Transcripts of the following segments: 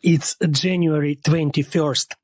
It's January 21st.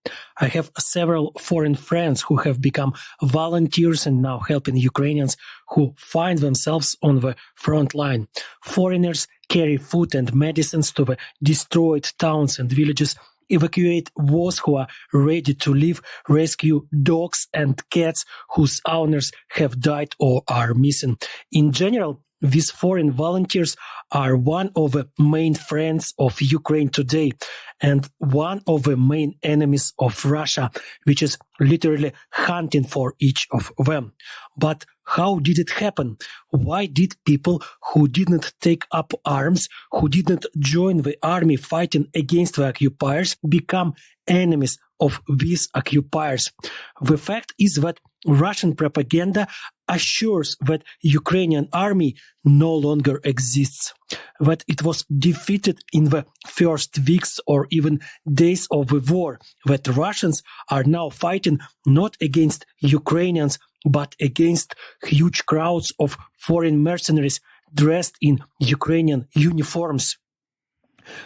I have several foreign friends who have become volunteers and now helping Ukrainians who find themselves on the front line. Foreigners carry food and medicines to the destroyed towns and villages, evacuate those who are ready to leave, rescue dogs and cats whose owners have died or are missing. In general, these foreign volunteers are one of the main friends of Ukraine today and one of the main enemies of Russia, which is literally hunting for each of them. But how did it happen? Why did people who didn't take up arms, who didn't join the army fighting against the occupiers, become enemies of these occupiers? The fact is that Russian propaganda assures that Ukrainian army no longer exists, that it was defeated in the first weeks or even days of the war, that Russians are now fighting not against Ukrainians, but against huge crowds of foreign mercenaries dressed in Ukrainian uniforms.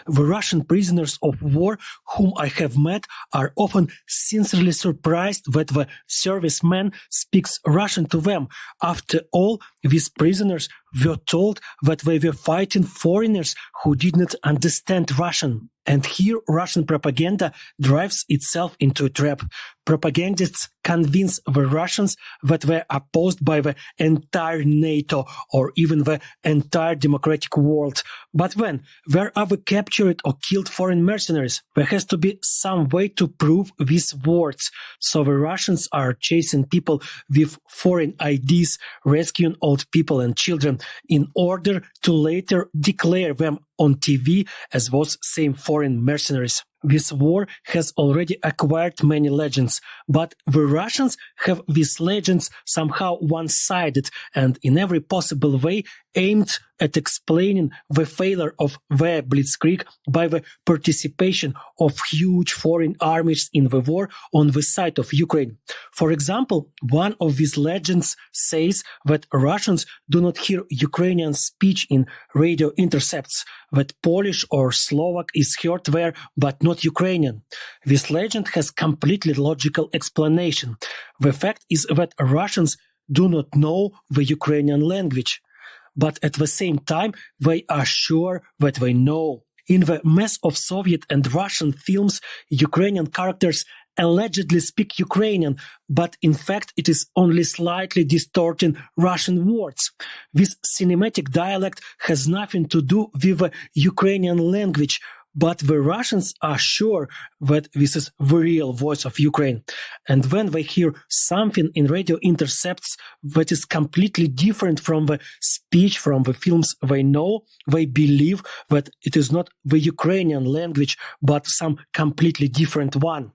The Russian prisoners of war whom I have met are often sincerely surprised that the serviceman speaks Russian to them. After all, these prisoners were told that they were fighting foreigners who did not understand Russian. And here Russian propaganda drives itself into a trap. Propagandists convince the Russians that they are opposed by the entire NATO or even the entire democratic world. But when there are the captured or killed foreign mercenaries, there has to be some way to prove these words. So the Russians are chasing people with foreign IDs, rescuing old people and children in order to later declare them on TV as those same foreign mercenaries. This war has already acquired many legends, but the Russians have these legends somehow one-sided and in every possible way aimed at explaining the failure of their blitzkrieg by the participation of huge foreign armies in the war on the side of Ukraine. For example, one of these legends says that Russians do not hear Ukrainian speech in radio intercepts, that Polish or Slovak is heard there but not Ukrainian. This legend has completely logical explanation. The fact is that Russians do not know the Ukrainian language, but at the same time they are sure that they know. In the mess of Soviet and Russian films, Ukrainian characters allegedly speak Ukrainian, but in fact it is only slightly distorting Russian words. This cinematic dialect has nothing to do with the Ukrainian language, but the Russians are sure that this is the real voice of Ukraine. And when they hear something in radio intercepts that is completely different from the speech from the films they know, they believe that it is not the Ukrainian language, but some completely different one.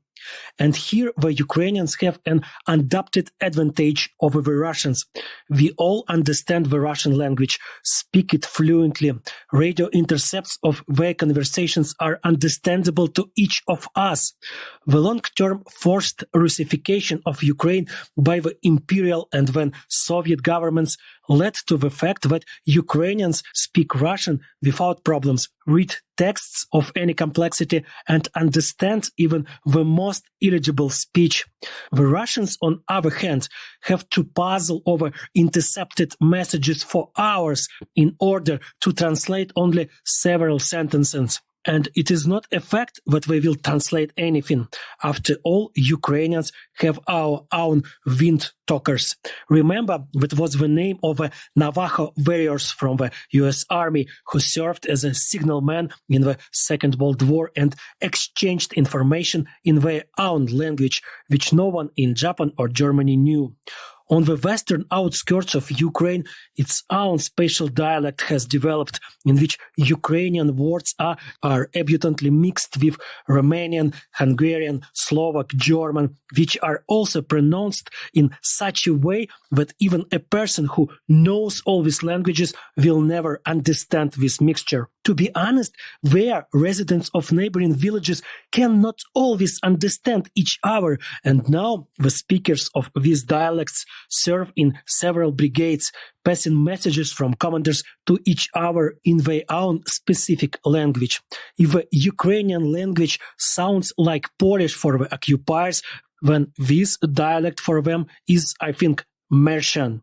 And here the Ukrainians have an undoubted advantage over the Russians. We all understand the Russian language, speak it fluently. Radio intercepts of their conversations are understandable to each of us. The long-term forced Russification of Ukraine by the imperial and then Soviet governments led to the fact that Ukrainians speak Russian without problems, read texts of any complexity, and understand even the most illegible speech. The Russians, on the other hand, have to puzzle over intercepted messages for hours in order to translate only several sentences. And it is not a fact that they will translate anything. After all, Ukrainians have our own Windtalkers. Remember, that was the name of the Navajo warriors from the US Army who served as a signalman in the Second World War and exchanged information in their own language, which no one in Japan or Germany knew. On the western outskirts of Ukraine, its own special dialect has developed, in which Ukrainian words are abundantly mixed with Romanian, Hungarian, Slovak, German, which are also pronounced in such a way that even a person who knows all these languages will never understand this mixture. To be honest, where residents of neighboring villages cannot always understand each other, and now the speakers of these dialects serve in several brigades, passing messages from commanders to each other in their own specific language. If the Ukrainian language sounds like Polish for the occupiers, then this dialect for them is, I think, Mercian.